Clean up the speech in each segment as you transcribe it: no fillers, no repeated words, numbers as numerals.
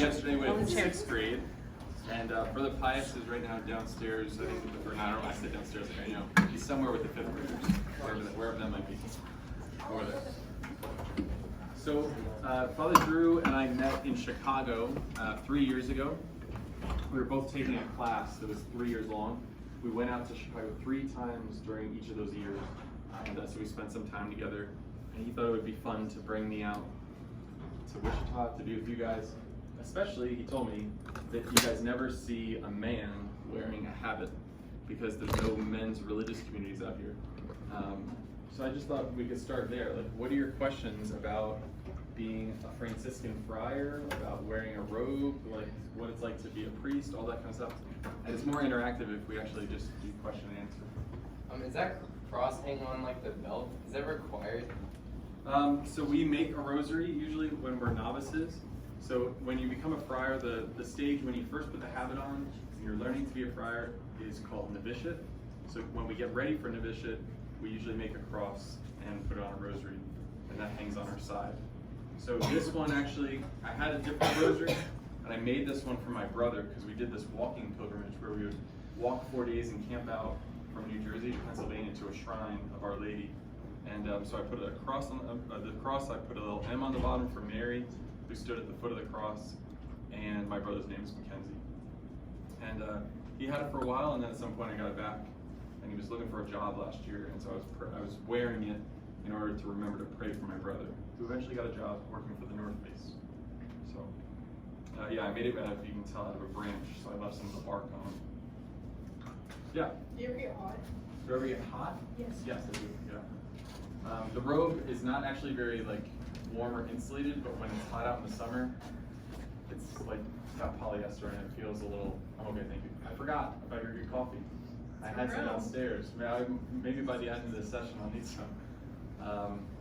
yesterday with 6th grade, and Brother Pius is right now downstairs. I think, or not, I don't know, I said downstairs. Like, he's somewhere with the 5th graders, wherever that might be. Over there. So, Father Drew and I met in Chicago 3 years ago. We were both taking a class that was 3 years long. We went out to Chicago 3 times during each of those years, and so we spent some time together. And he thought it would be fun to bring me out to Wichita to be with you guys. Especially, he told me that you guys never see a man wearing a habit because there's no men's religious communities out here. So I just thought we could start there. Like, what are your questions about being a Franciscan friar, about wearing a robe, like what it's like to be a priest, all that kind of stuff? And it's more interactive if we actually just do question and answer. Is that cross hang on like the belt? Is that required? So we make a rosary usually when we're novices. So when you become a friar, the stage when you first put the habit on and you're learning to be a friar is called novitiate. So when we get ready for novitiate, we usually make a cross and put it on a rosary, and that hangs on our side. So this one actually, I had a different rosary, and I made this one for my brother because we did this walking pilgrimage where we would walk 4 days and camp out from New Jersey to Pennsylvania to a shrine of Our Lady. And so I put a cross on the cross. I put a little M on the bottom for Mary, who stood at the foot of the cross, and my brother's name is Mackenzie. And he had it for a while, and then at some point I got it back. And he was looking for a job last year, and so I was wearing it in order to remember to pray for my brother, who eventually got a job working for the North Face. So, yeah, I made it, if you can tell, out of a branch, so I left some of the bark on. Yeah? Do you ever get hot? Do you ever get hot? Yes. Yes, I do, yeah. The robe is not actually very, warm or insulated, but when it's hot out in the summer, it's got polyester and it feels a little, okay, thank you. I forgot about your good coffee. I had some downstairs. Maybe by the end of this session I'll need some.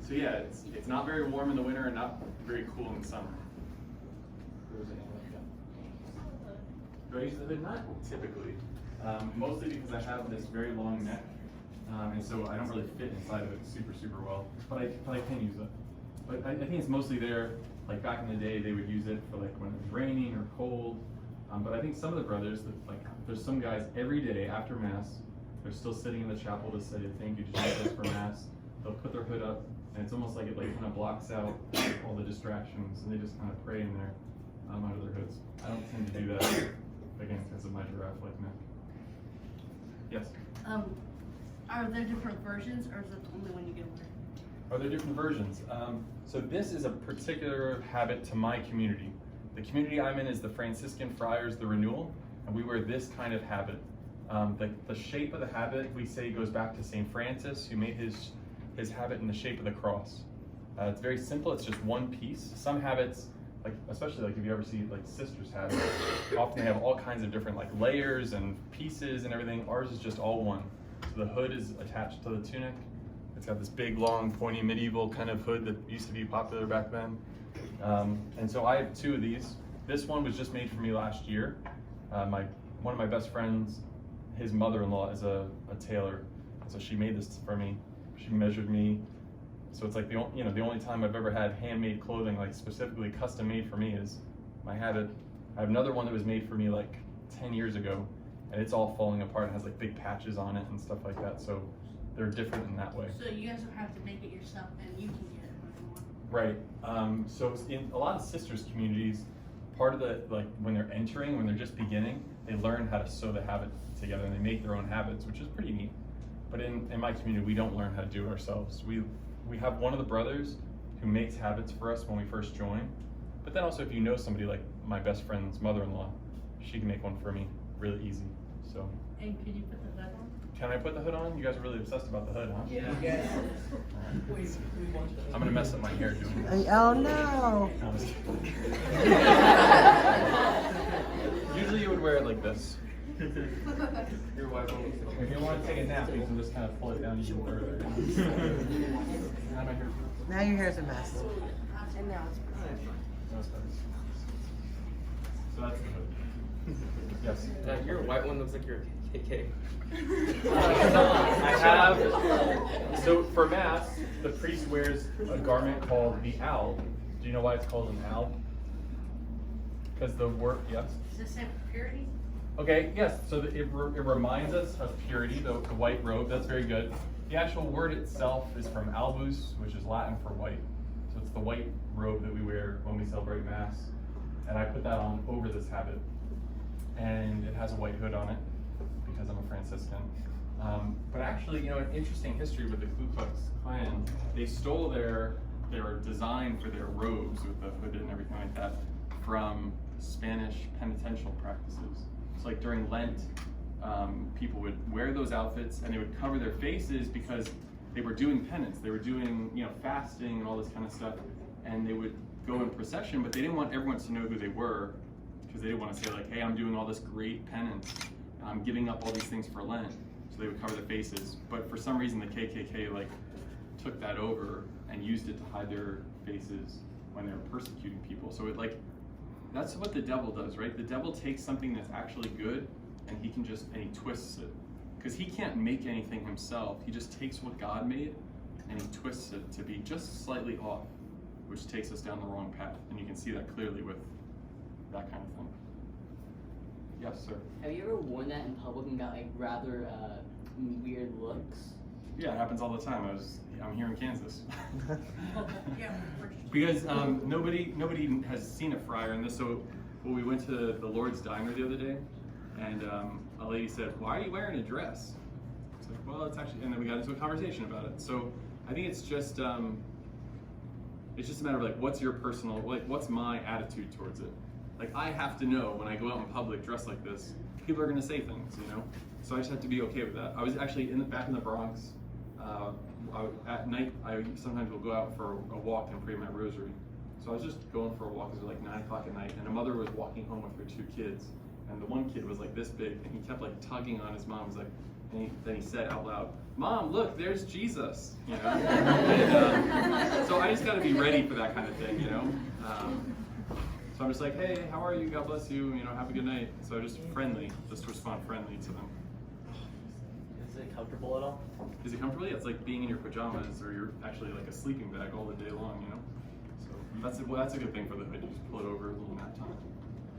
So yeah, it's not very warm in the winter and not very cool in the summer. Do I use the hood? Not typically. Mostly because I have this very long neck, and so I don't really fit inside of it super well. But I can use it. But I think it's mostly there. Like back in the day, they would use it for when it was raining or cold. But I think some of the brothers, there's some guys every day after Mass, they're still sitting in the chapel to say thank you to Jesus for Mass. They'll put their hood up, and it's almost like it kind of blocks out all the distractions, and they just kind of pray in there under their hoods. I don't tend to do that, again, because of my giraffe-like neck. Yes? Are there different versions, or is it the only one you can wear? Are there different versions? So this is a particular habit to my community. The community I'm in is the Franciscan Friars, the Renewal, and we wear this kind of habit. The shape of the habit, we say, goes back to St. Francis, who made his habit in the shape of the cross. It's very simple, it's just one piece. Some habits, especially if you ever see sisters' habits, often they have all kinds of different layers and pieces and everything. Ours is just all one. So the hood is attached to the tunic. It's got this big, long, pointy, medieval kind of hood that used to be popular back then. And so I have 2 of these. This one was just made for me last year. One of my best friends, his mother-in-law is a tailor, so she made this for me. She measured me, so it's the only time I've ever had handmade clothing, specifically custom made for me, is my habit. I have another one that was made for me 10 years ago, and it's all falling apart and has big patches on it and stuff like that. So they're different in that way. So you guys don't have to make it yourself, and you can get it when you want. Right. So in a lot of sisters communities, part of the when they're entering, when they're just beginning, they learn how to sew the habit together and they make their own habits, which is pretty neat. But in my community, we don't learn how to do it ourselves. We have one of the brothers who makes habits for us when we first join. But then also, if you know somebody like my best friend's mother-in-law, she can make one for me really easy. So. And can you put the hood on? Can I put the hood on? You guys are really obsessed about the hood, huh? Yeah. I'm gonna mess up my hair doing this. Oh no! Usually you would wear it like this. Your wife will. If you want to take a nap, you can just kind of pull it down even further. Now your hair's a mess. And now it's So that's the hood. Yes. Your white one looks like your KK. I have. So for Mass, the priest wears a garment called the alb. Do you know why it's called an alb? because the word, yes? Is this same for purity? Okay, yes, so it reminds us of purity, the white robe, that's very good. The actual word itself is from albus, which is Latin for white. So it's the white robe that we wear when we celebrate Mass. And I put that on over this habit. And it has a white hood on it, because I'm a Franciscan. But actually, you know, an interesting history with the Ku Klux Klan, they stole their design for their robes with the hood and everything like that from Spanish penitential practices. So like during Lent, people would wear those outfits and they would cover their faces because they were doing penance. They were doing, you know, fasting and all this kind of stuff. And they would go in procession, but they didn't want everyone to know who they were because they didn't want to say like, hey, I'm doing all this great penance. I'm giving up all these things for Lent. So they would cover their faces. But for some reason, the KKK like took that over and used it to hide their faces when they were persecuting people. So it like, that's what the devil does, right? The devil takes something that's actually good and he he twists it. Because he can't make anything himself. He just takes what God made and he twists it to be just slightly off, which takes us down the wrong path. And you can see that clearly with that kind of thing. Yes, sir. Have you ever worn that in public and got like rather weird looks? Yeah, it happens all the time. I'm here in Kansas. Yeah. Because nobody has seen a friar in this. So when we went to the Lord's Diner the other day, and a lady said, "Why are you wearing a dress?" I said, "Well, it's actually," and then we got into a conversation about it. So I think it's just a matter of like, what's your personal, like, what's my attitude towards it? Like, I have to know when I go out in public dressed like this, people are going to say things, you know. So I just have to be okay with that. I was actually back in the Bronx. At night, I sometimes will go out for a walk and pray my rosary. So I was just going for a walk. It was like 9 o'clock at night, and a mother was walking home with her 2 kids, and the one kid was like this big, and he kept like tugging on his mom. He was like, and then he said out loud, "Mom, look, there's Jesus." You know. And, so I just got to be ready for that kind of thing, you know. So I'm just like, "Hey, how are you? God bless you. You know, have a good night." So just respond friendly to them. Is it comfortable at all? Is it comfortable? Yeah, it's like being in your pajamas, or you're actually like a sleeping bag all the day long, you know? So that's a good thing for the hood. You just pull it over a little nap time.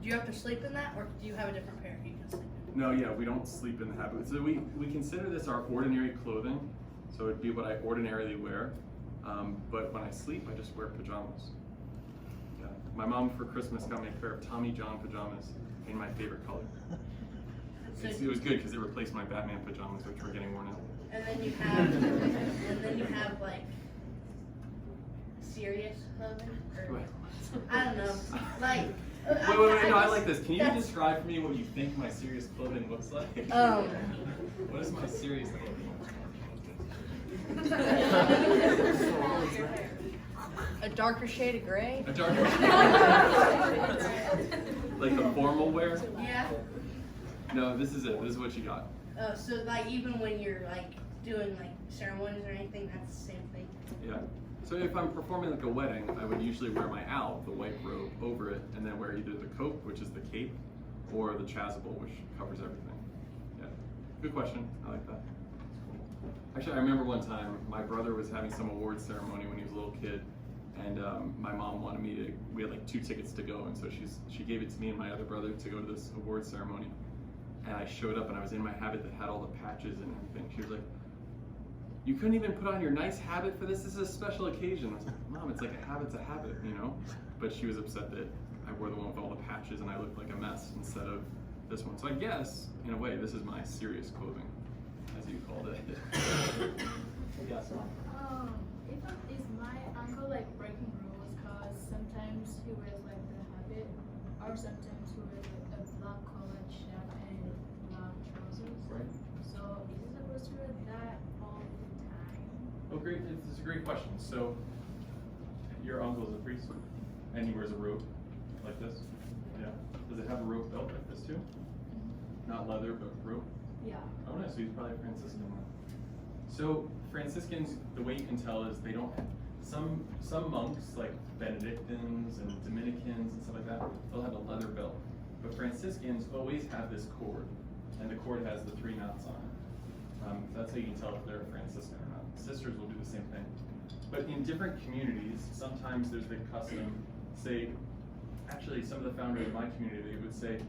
Do you have to sleep in that, or do you have a different pair you can sleep in? No, yeah, we don't sleep in the habit. So we consider this our ordinary clothing. So it'd be what I ordinarily wear. But when I sleep, I just wear pajamas. Yeah. My mom for Christmas got me a pair of Tommy John pajamas in my favorite color. It was good because it replaced my Batman pajamas, which were getting worn out. And then you have like serious clothing, or I don't know, like. Wait, no, I like this. Can you describe for me what you think my serious clothing looks like? What is my serious clothing? A darker shade of gray. A darker shade. Like the formal wear? Yeah. No, this is it. This is what you got. Oh, so like even when you're like doing like ceremonies or anything, that's the same thing. Yeah. So if I'm performing like a wedding, I would usually wear my owl, the white robe, over it, and then wear either the cope, which is the cape, or the chasuble, which covers everything. Yeah. Good question. I like that. Actually, I remember one time my brother was having some award ceremony when he was a little kid, and my mom wanted me to. We had like 2 tickets to go, and so she gave it to me and my other brother to go to this award ceremony. And I showed up, and I was in my habit that had all the patches and everything. She was like, "You couldn't even put on your nice habit for this? This is a special occasion." I was like, "Mom, it's like a habit's a habit, you know?" But she was upset that I wore the one with all the patches and I looked like a mess instead of this one. So I guess, in a way, this is my serious clothing, as you called it. Yes, Mom? Is my uncle like breaking rules? Cause sometimes he wears like the habit, or sometimes he wears like a black collared shirt and black trousers. Right. So is he supposed to wear that all the time? Oh, great. It's a great question. So, your uncle is a priest, and he wears a robe like this? Yeah. Does it have a robe belt like this too? Not leather, but rope? Yeah. Oh, no, so he's probably a Franciscan then. So, Franciscans, the way you can tell is they don't, some monks, like Benedictines and Dominicans and stuff like that, they'll have a leather belt. But Franciscans always have this cord, and the cord has the 3 knots on it. That's how you can tell if they're a Franciscan or not. Sisters will do the same thing. But in different communities, sometimes there's the custom, say, actually some of the founders of my community, they would say,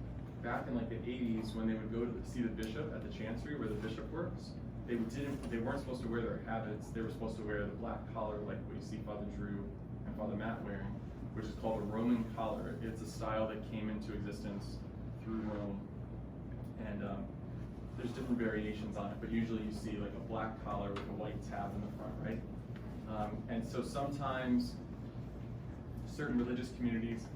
back in like the 80s, when they would go to see the bishop at the chancery where the bishop works, they weren't supposed to wear their habits. They were supposed to wear the black collar, like what you see Father Drew and Father Matt wearing, which is called a Roman collar. It's a style that came into existence through Rome, and there's different variations on it, but usually you see like a black collar with a white tab in the front, right? And so sometimes certain religious communities,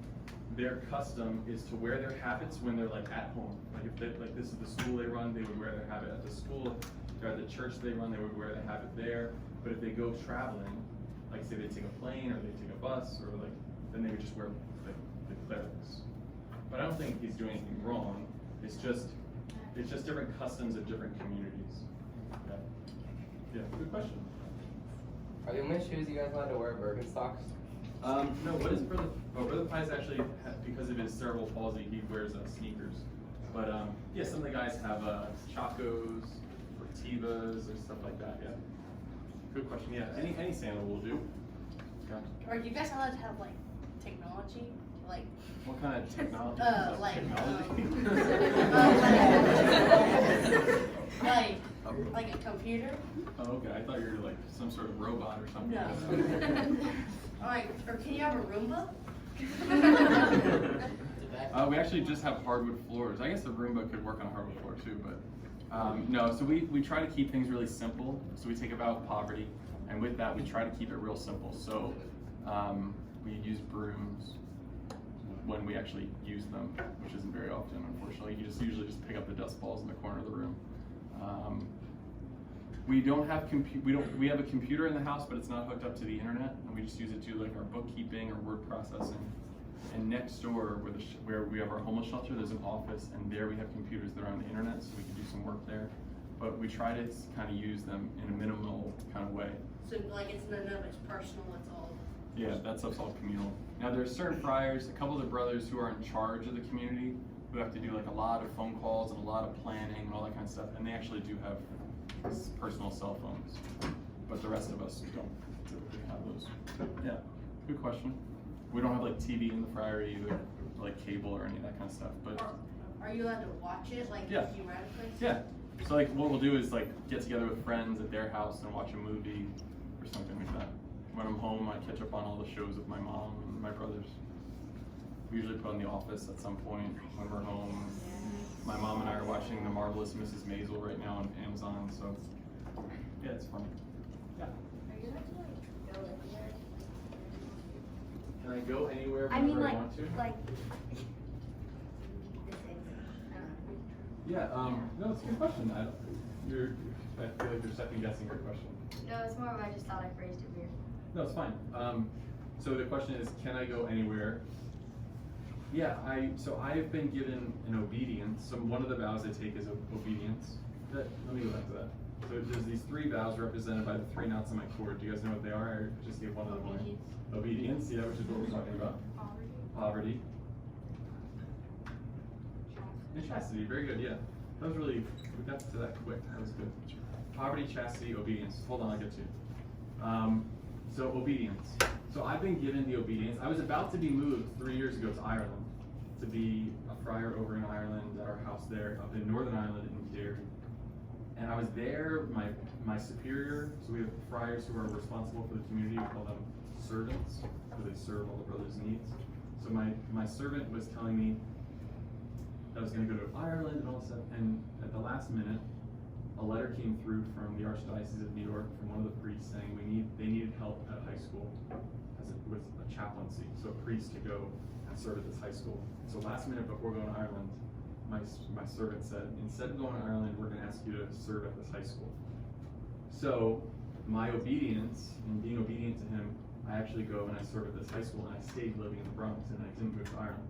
their custom is to wear their habits when they're like at home. Like if they, like this is the school they run, they would wear their habit at the school. If they're at the church they run, they would wear their habit there. But if they go traveling, like say they take a plane or they take a bus or like, then they would just wear the clerics. But I don't think he's doing anything wrong. It's just different customs of different communities. Yeah, good question. Are the only shoes you guys allowed to wear Birkenstocks? No, what is Brother? Oh, Brother Pius actually, because of his cerebral palsy, he wears sneakers. But yeah, some of the guys have Chacos or Tevas or stuff like that. Yeah. Good question. Yeah, any sandal will do. Okay. Are you guys allowed to have like technology? Like What kind of technology? like Technology? like a computer? Oh, okay. I thought you were like some sort of robot or something. No. Alright, or can you have a Roomba? We actually just have hardwood floors. I guess the Roomba could work on a hardwood floor too, but no. So we try to keep things really simple. So we take a vow of poverty, and with that we try to keep it real simple. So we use brooms when we actually use them, which isn't very often, unfortunately. You usually just pick up the dust balls in the corner of the room. We don't have we have a computer in the house, but it's not hooked up to the internet, and we just use it to do like our bookkeeping or word processing. And next door, where we have our homeless shelter, there's an office, and there we have computers that are on the internet, so we can do some work there. But we try to kind of use them in a minimal kind of way. So like it's none of it's personal, it's all. Yeah, that stuff's all communal. Now there's certain friars, a couple of the brothers who are in charge of the community, who have to do like a lot of phone calls and a lot of planning and all that kind of stuff, and they actually do have personal cell phones. But the rest of us don't typically have those. Yeah, good question. We don't have like TV in the friary either, like cable or any of that kind of stuff. But Are you allowed to watch it like Yeah. if you rent a place? yeah, so like what we'll do is like get together with friends at their house and watch a movie or something like that. When I'm home, I catch up on all the shows with my mom and my brothers. We usually put on The Office at some point when we're home. My mom and I are watching The Marvelous Mrs. Maisel right now on Amazon, so yeah, it's funny. Yeah. Are you allowed to like go anywhere? Can I go anywhere I mean, whenever like, I want to? like, Yeah, no, it's a good question. I feel like you're second guessing your question. no, it's more of I just thought I phrased it weird. No, it's fine. So the question is, can I go anywhere? Yeah, so I have been given an obedience. So one of the vows I take is obedience. Let me go back to that. So there's these 3 vows represented by the 3 knots on my cord. Do you guys know what they are? I just gave one of them away. Obedience, yeah, which is what we're talking about. Poverty. And chastity, very good, yeah. That was really, we got to that quick, that was good. Poverty, chastity, obedience. Hold on, I'll get to you. So obedience. So I've been given the obedience. I was about to be moved 3 years ago to Ireland, to be a friar over in Ireland at our house there, up in Northern Ireland in Derry. And I was there, my superior, so we have friars who are responsible for the community, we call them servants, so they serve all the brothers' needs. So my servant was telling me that I was going to go to Ireland and all this stuff, and at the last minute, a letter came through from the Archdiocese of New York from one of the priests saying they needed help at high school with a chaplaincy, so a priest to go and serve at this high school. So last minute before going to Ireland, my servant said, instead of going to Ireland, we're going to ask you to serve at this high school. So my obedience, and being obedient to him, I actually go and I serve at this high school, and I stayed living in the Bronx, and I didn't move to Ireland.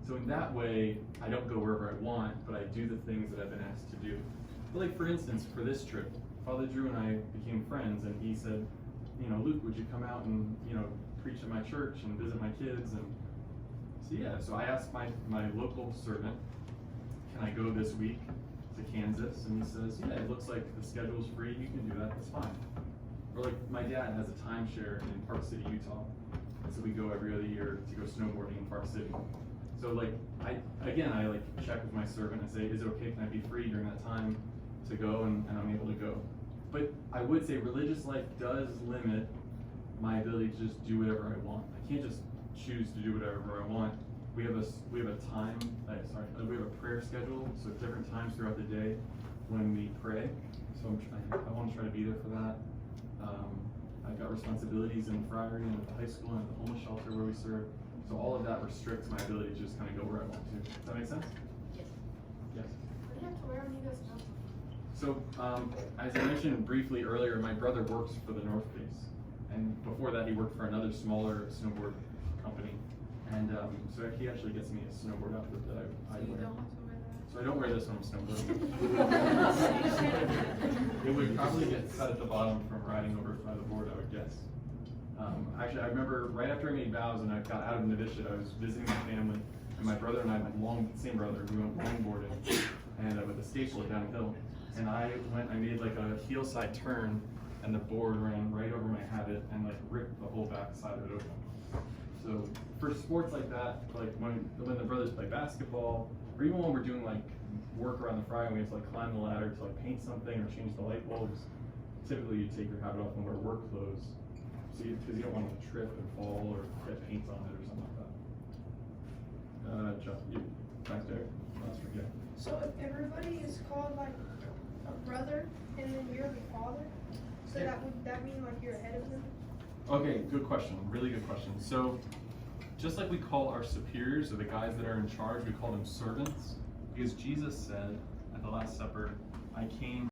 So in that way, I don't go wherever I want, but I do the things that I've been asked to do. But like for instance, for this trip, Father Drew and I became friends, and he said, Luke, would you come out and, preach at my church and visit my kids? And so yeah, so I asked my local servant, can I go this week to Kansas? And he says, yeah, it looks like the schedule's free, you can do that, that's fine. Or like my dad has a timeshare in Park City, Utah, And so we go every other year to go snowboarding in Park City. So like, I like check with my servant and say, is it okay, can I be free during that time to go, and I'm able to go. But I would say religious life does limit my ability to just do whatever I want. I can't just choose to do whatever I want. We have a time, we have a prayer schedule, so different times throughout the day when we pray. So I want to try to be there for that. I've got responsibilities in Friary and at the high school and at the homeless shelter where we serve. So all of that restricts my ability to just kind of go where I want to. Does that make sense? Yes. Yes. What do you have to wear when you go snowboarding? So, as I mentioned briefly earlier, my brother works for the North Face, and before that he worked for another smaller snowboard company, and so he actually gets me a snowboard outfit that I So you wear. don't have to wear that? So I don't wear this when I'm snowboarding. It would probably get cut at the bottom from riding over by the board, I would guess. Actually, I remember right after I made vows and I got out of novitiate, I was visiting my family, and my brother and I same brother, we went longboarding, and with a skate slope downhill. And I made like a heel side turn, and the board ran right over my habit and like ripped the whole back side of it open. So for sports like that, like when the brothers play basketball, or even when we're doing like work around the fry and we have to like climb the ladder to like paint something or change the light bulbs, typically you take your habit off and wear work clothes, so because you don't want to trip and fall or get paint on it or something like that. Jeff, you back there, let's forget. So if everybody is called like a brother and then you're the father, so Yeah. would that mean like you're ahead of them? Okay, good question. Really good question. So, just like we call our superiors or the guys that are in charge, we call them servants, because Jesus said at the Last Supper, I came